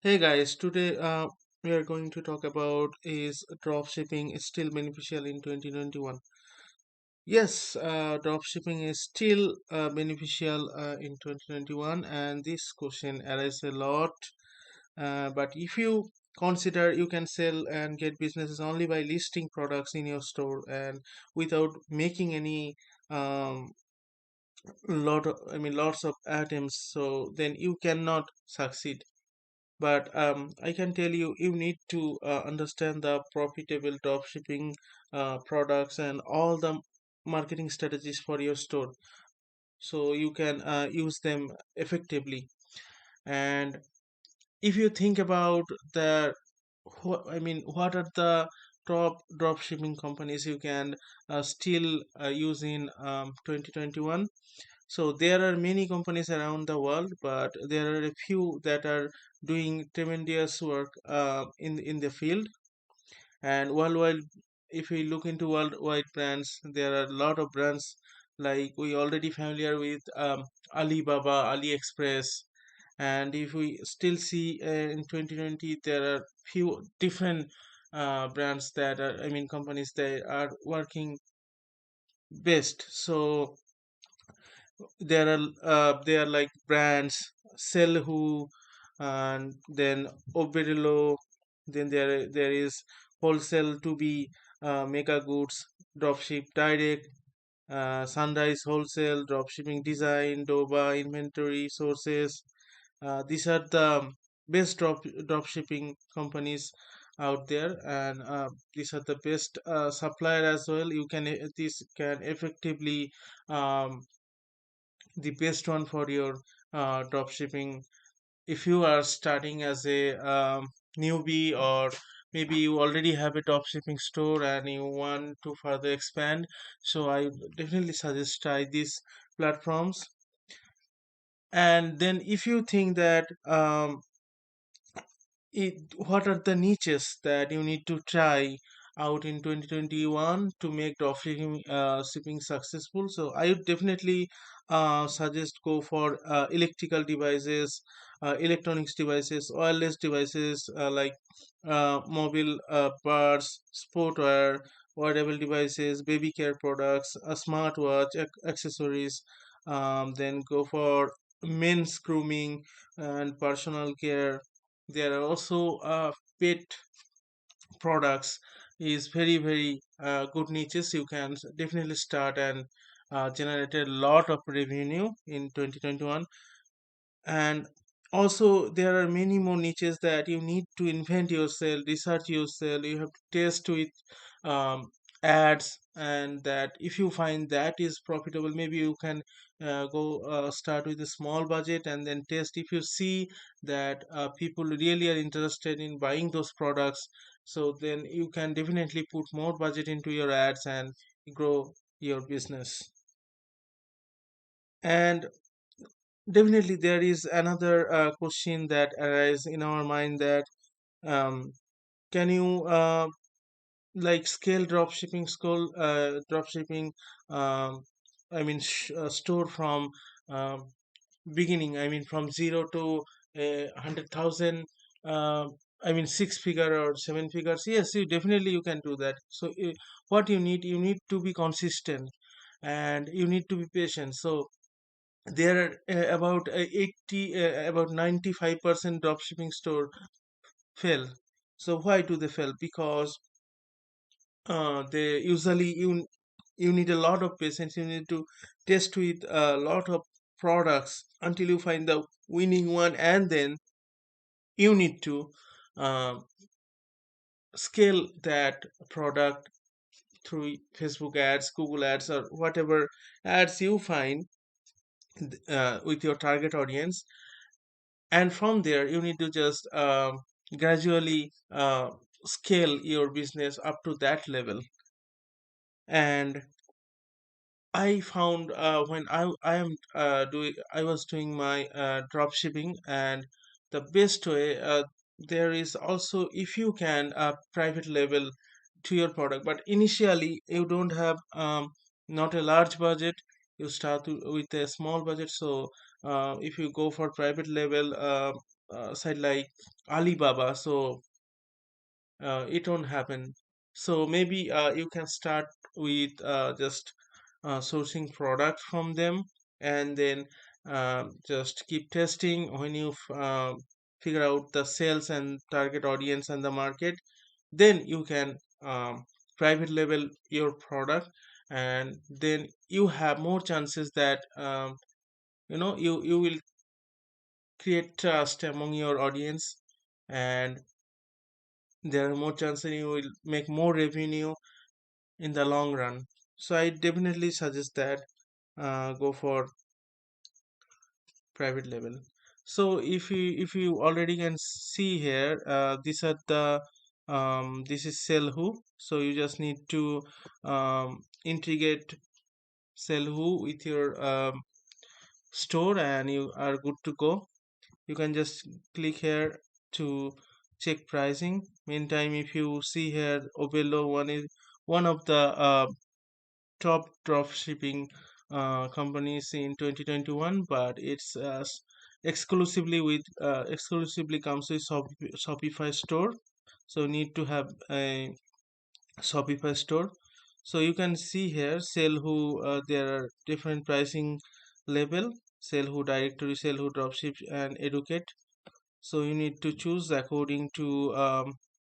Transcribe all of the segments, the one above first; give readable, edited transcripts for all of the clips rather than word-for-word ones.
Hey guys, today we are going to talk about is dropshipping is still beneficial in 2021? Yes, dropshipping is still beneficial in 2021, and this question arises a lot. But if you consider you can sell and get businesses only by listing products in your store and without making any lots of items, so then you cannot succeed. But I can tell you, you need to understand the profitable dropshipping products and all the marketing strategies for your store, so you can use them effectively. And if you think about the, what are the top dropshipping companies you can still use in 2021? So there are many companies around the world, but there are a few that are doing tremendous work in the field. And worldwide, if we look into worldwide brands, there are a lot of brands like we already familiar with Alibaba, AliExpress. And if we still see in 2020, there are few different brands that are, companies that are working best. So they are like brands Selhu, and then Oberilo. Then there is wholesale to be mega goods, dropship direct, Sunrise wholesale, dropshipping design, Doba inventory sources. These are the best dropshipping companies out there, and these are the best supplier as well. This can effectively the best one for your drop shipping. If you are starting as a newbie, or maybe you already have a drop shipping store and you want to further expand, so I definitely suggest try these platforms. And then if you think that what are the niches that you need to try out in 2021 to make dropshipping shipping successful? So I would definitely suggest go for electrical devices, electronics devices, wireless devices, like mobile parts, sportwear, wearable devices, baby care products, a smartwatch, accessories. Then go for men's grooming and personal care. There are also pet products is very good niches. You can definitely start and generate a lot of revenue in 2021. And also there are many more niches that you need to invent yourself, research yourself. You have to test with um, ads, and that if you find that is profitable, maybe you can go start with a small budget and then test. If you see that people really are interested in buying those products, so then you can definitely put more budget into your ads and grow your business. And definitely, there is another question that arises in our mind, that um, can you like scale dropshipping, um, store from um, beginning. I mean, from zero to 100,000. Uh, six figure or seven figures. Yes, you can do that. So, what you need to be consistent, and you need to be patient. So there are about 95% dropshipping store fail. So why do they fail? Because they usually you need a lot of patience. You need to test with a lot of products until you find the winning one, and then you need to uh, scale that product through Facebook ads, Google ads, or whatever ads you find with your target audience. And from there you need to just gradually scale your business up to that level. And I found when I was doing my drop shipping, and the best way, there is also, if you can, private label to your product. But initially you don't have not a large budget, you start with a small budget. So if you go for private label, site like Alibaba, so it won't happen. So maybe you can start with just sourcing products from them, and then just keep testing. When you figure out the sales and target audience and the market, then you can private label your product, and then you have more chances that you will create trust among your audience, and there are more chances you will make more revenue in the long run. So I definitely suggest that go for private label. So if you already can see here, these are the this is sell who. So you just need to integrate sell who with your store, and you are good to go. You can just click here to check pricing. Meantime, if you see here, Ovelo one is one of the top drop shipping companies in 2021, but it's exclusively comes with Shopify store. So need to have a Shopify store. So you can see here sell who, there are different pricing level: sell who directory, sell who dropship, and educate. So you need to choose according to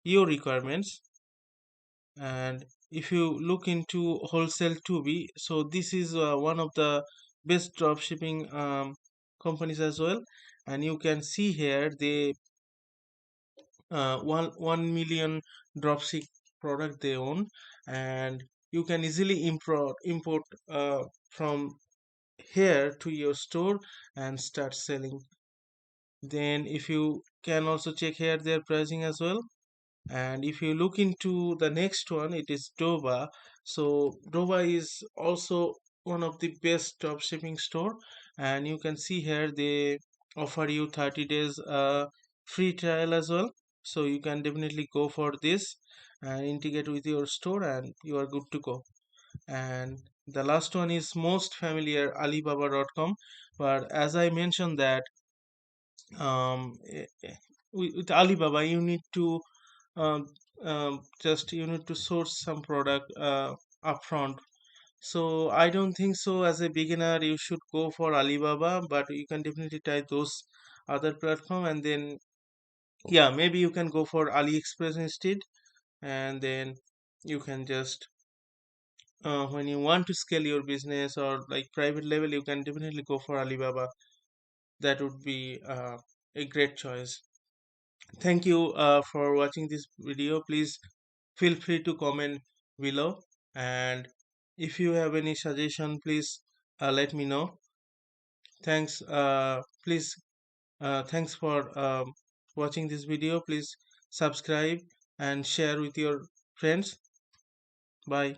your requirements. And if you look into wholesale 2B, so this is one of the best drop shipping companies as well. And you can see here they 1 million dropship product they own, and you can easily import from here to your store and start selling. Then if you can also check here their pricing as well. And if you look into the next one, it is Dova. So Dova is also one of the best drop shipping store, and you can see here they offer you 30 days free trial as well. So you can definitely go for this and integrate with your store, and you are good to go. And the last one is most familiar, Alibaba.com. But as I mentioned that with Alibaba you need to um, just you need to source some product upfront. So I don't think so. As a beginner, you should go for Alibaba, but you can definitely try those other platform, and then yeah, maybe you can go for AliExpress instead, and then you can just when you want to scale your business or like private level, you can definitely go for Alibaba. That would be a great choice. Thank you for watching this video. Please feel free to comment below, and if you have any suggestion, please let me know. Thanks. Please thanks for watching this video. Please subscribe and share with your friends. Bye.